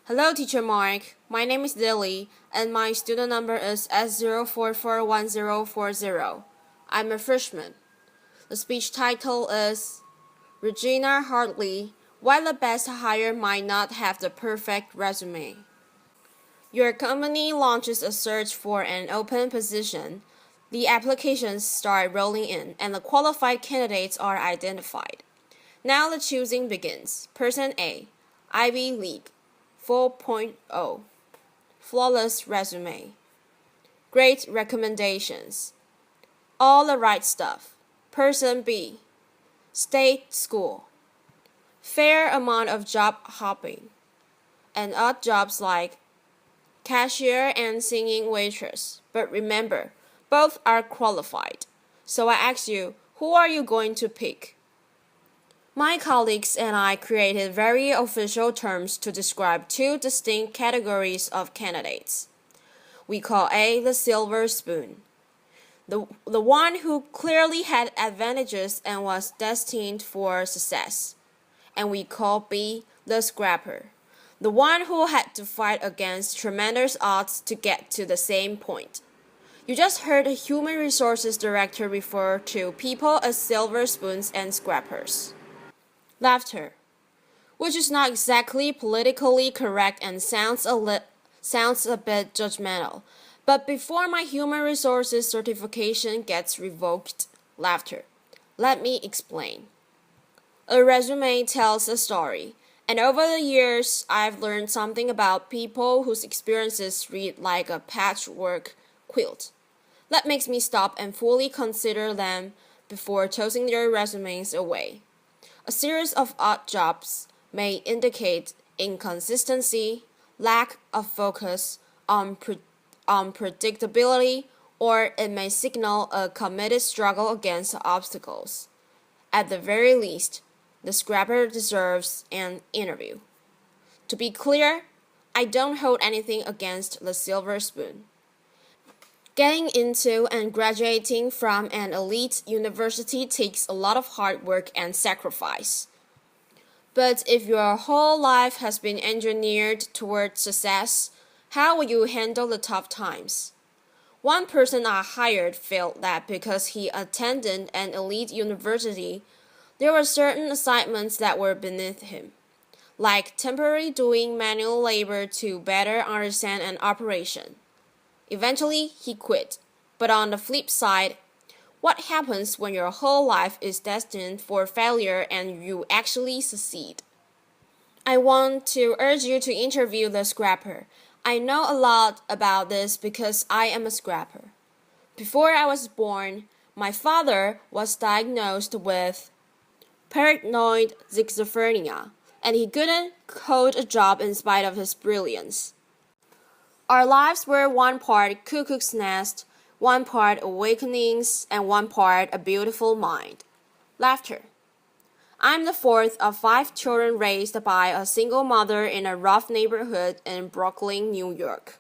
Hello, Teacher Mark. My name is Lily, and my student number is S0441040. I'm a freshman. The speech title is Regina Hartley, Why the Best Hire Might Not Have the Perfect Resume. Your company launches a search for an open position. The applications start rolling in, and the qualified candidates are identified. Now the choosing begins. Person A, Ivy League, 4.0, flawless resume, great recommendations, all the right stuff. Person B, state school, fair amount of job hopping, and odd jobs like cashier and singing waitress. But remember, both are qualified. So I ask you, who are you going to pick? My colleagues and I created very official terms to describe two distinct categories of candidates. We call A the silver spoon, the one who clearly had advantages and was destined for success. And we call B the scrapper, the one who had to fight against tremendous odds to get to the same point. You just heard a human resources director refer to people as silver spoons and scrappers. Laughter, which is not exactly politically correct and sounds a bit judgmental. But before my human resources certification gets revoked, laughter. Let me explain. A resume tells a story, and over the years, I've learned something about people whose experiences read like a patchwork quilt. That makes me stop and fully consider them before tossing their resumes away. A series of odd jobs may indicate inconsistency, lack of focus, unpredictability, or it may signal a committed struggle against obstacles. At the very least, the scrapper deserves an interview. To be clear, I don't hold anything against the silver spoon. Getting into and graduating from an elite university takes a lot of hard work and sacrifice. But if your whole life has been engineered toward success, how will you handle the tough times? One person I hired felt that because he attended an elite university, there were certain assignments that were beneath him, like temporarily doing manual labor to better understand an operation. Eventually, he quit. But on the flip side, what happens when your whole life is destined for failure and you actually succeed? I want to urge you to interview the scrapper. I know a lot about this because I am a scrapper. Before I was born, my father was diagnosed with paranoid schizophrenia, and he couldn't hold a job in spite of his brilliance. Our lives were one part cuckoo's nest, one part awakenings, and one part a beautiful mind. Laughter. I'm the fourth of 5 children raised by a single mother in a rough neighborhood in Brooklyn, New York.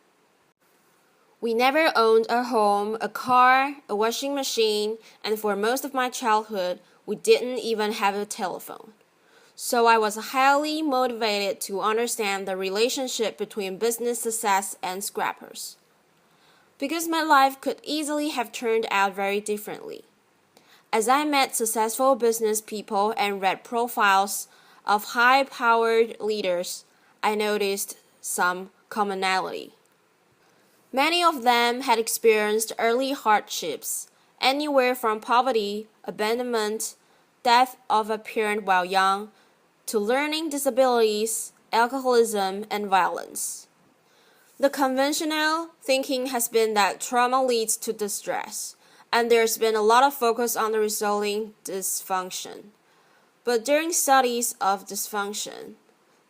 We never owned a home, a car, a washing machine, and for most of my childhood, we didn't even have a telephone. So I was highly motivated to understand the relationship between business success and scrappers. Because my life could easily have turned out very differently. As I met successful business people and read profiles of high-powered leaders, I noticed some commonality. Many of them had experienced early hardships, anywhere from poverty, abandonment, death of a parent while young, to learning disabilities, alcoholism, and violence. The conventional thinking has been that trauma leads to distress, and there's been a lot of focus on the resulting dysfunction. But during studies of dysfunction,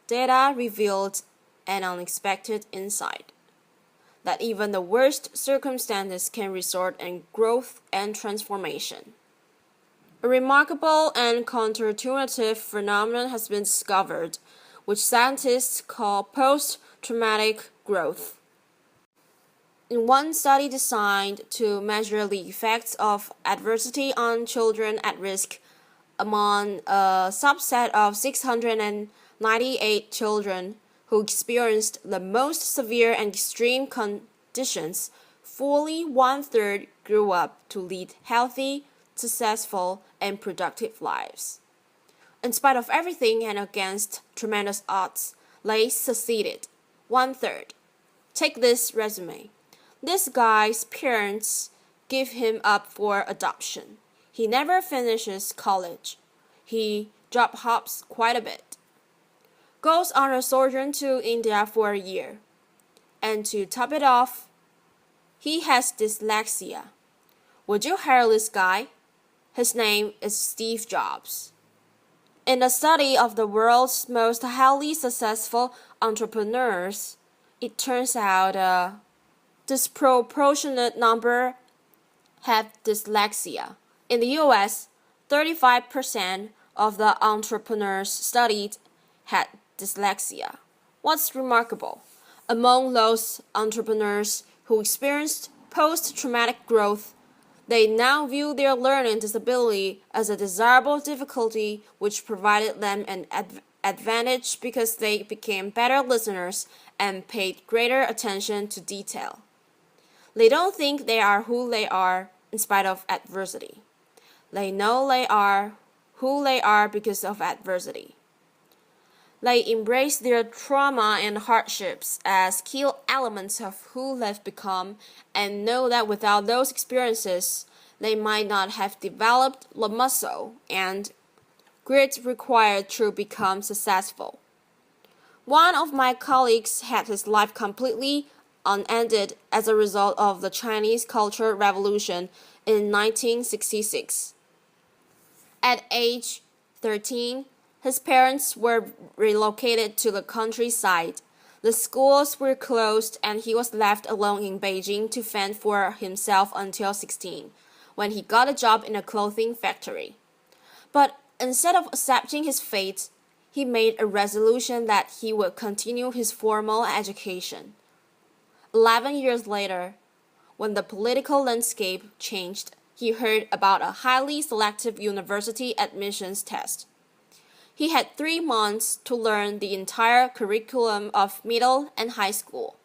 data revealed an unexpected insight, that even the worst circumstances can result in growth and transformation. A remarkable and counterintuitive phenomenon has been discovered, which scientists call post-traumatic growth. In one study designed to measure the effects of adversity on children at risk among a subset of 698 children who experienced the most severe and extreme conditions, fully one-third grew up to lead healthy, successful, and productive lives. In spite of everything and against tremendous odds, they succeeded. One-third. Take this resume. This guy's parents give him up for adoption. He never finishes college. He job hops quite a bit. Goes on a sojourn to India for a year. And to top it off, he has dyslexia. Would you hire this guy? His name is Steve Jobs. In a study of the world's most highly successful entrepreneurs, it turns out a disproportionate number have dyslexia. In the US, 35% of the entrepreneurs studied had dyslexia. What's remarkable? Among those entrepreneurs who experienced post-traumatic growth, they now view their learning disability as a desirable difficulty which provided them an advantage because they became better listeners and paid greater attention to detail. They don't think they are who they are in spite of adversity. They know they are who they are because of adversity. They embrace their trauma and hardships as key elements of who they've become and know that without those experiences, they might not have developed the muscle and grit required to become successful. One of my colleagues had his life completely unended as a result of the Chinese Cultural Revolution in 1966. At age 13, his parents were relocated to the countryside. The schools were closed and he was left alone in Beijing to fend for himself until 16, when he got a job in a clothing factory. But instead of accepting his fate, he made a resolution that he would continue his formal education. 11 years later, when the political landscape changed, he heard about a highly selective university admissions test. He had 3 months to learn the entire curriculum of middle and high school.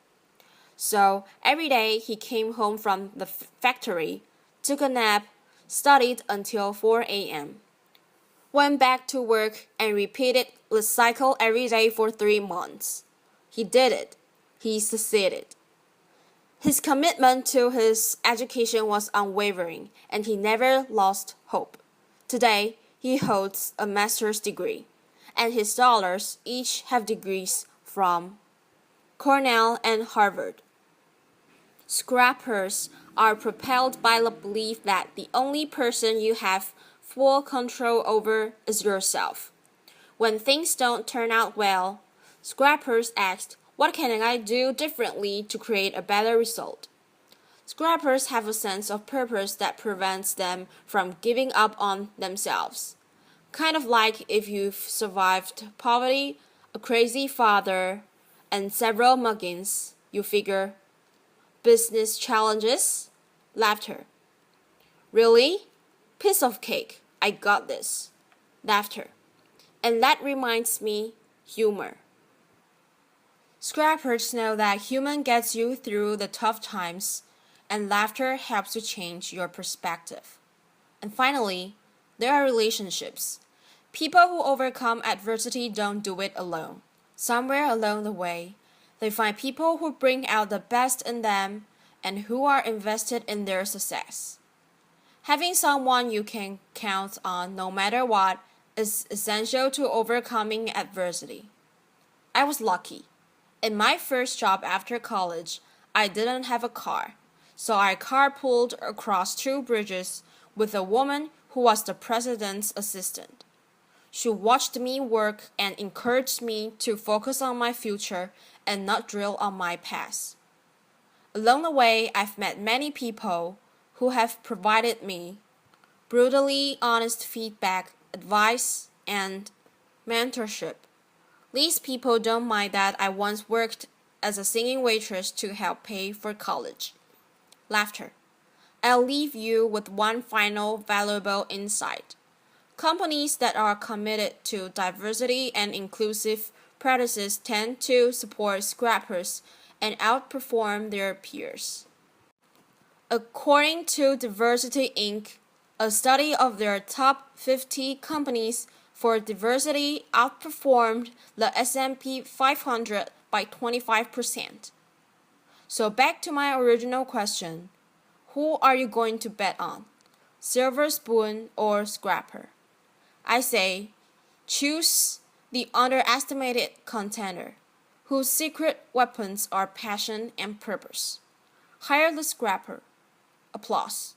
So every day he came home from the factory, took a nap, studied until 4 a.m., went back to work and repeated the cycle every day for 3 months. He did it. He succeeded. His commitment to his education was unwavering, and he never lost hope. Today, he holds a master's degree, and his daughters each have degrees from Cornell and Harvard. Scrappers are propelled by the belief that the only person you have full control over is yourself. When things don't turn out well, scrappers ask, what can I do differently to create a better result? Scrappers have a sense of purpose that prevents them from giving up on themselves. Kind of like if you've survived poverty, a crazy father, and several muggings, you figure, business challenges, laughter. Really? Piece of cake, I got this. Laughter. And that reminds me, humor. Scrappers know that humor gets you through the tough times, and laughter helps you change your perspective. And finally, there are relationships. People who overcome adversity don't do it alone. Somewhere along the way, they find people who bring out the best in them and who are invested in their success. Having someone you can count on no matter what is essential to overcoming adversity. I was lucky. In my first job after college, I didn't have a car, so I carpooled across 2 bridges with a woman who was the president's assistant. She watched me work and encouraged me to focus on my future and not drill on my past. Along the way, I've met many people who have provided me brutally honest feedback, advice, and mentorship. These people don't mind that I once worked as a singing waitress to help pay for college. Laughter. I'll leave you with one final valuable insight. Companies that are committed to diversity and inclusive practices tend to support scrappers and outperform their peers. According to Diversity Inc., a study of their top 50 companies for diversity outperformed the S&P 500 by 25%. So back to my original question, who are you going to bet on? Silver spoon or scrapper? I say, choose the underestimated contender, whose secret weapons are passion and purpose. Hire the scrapper. Applause.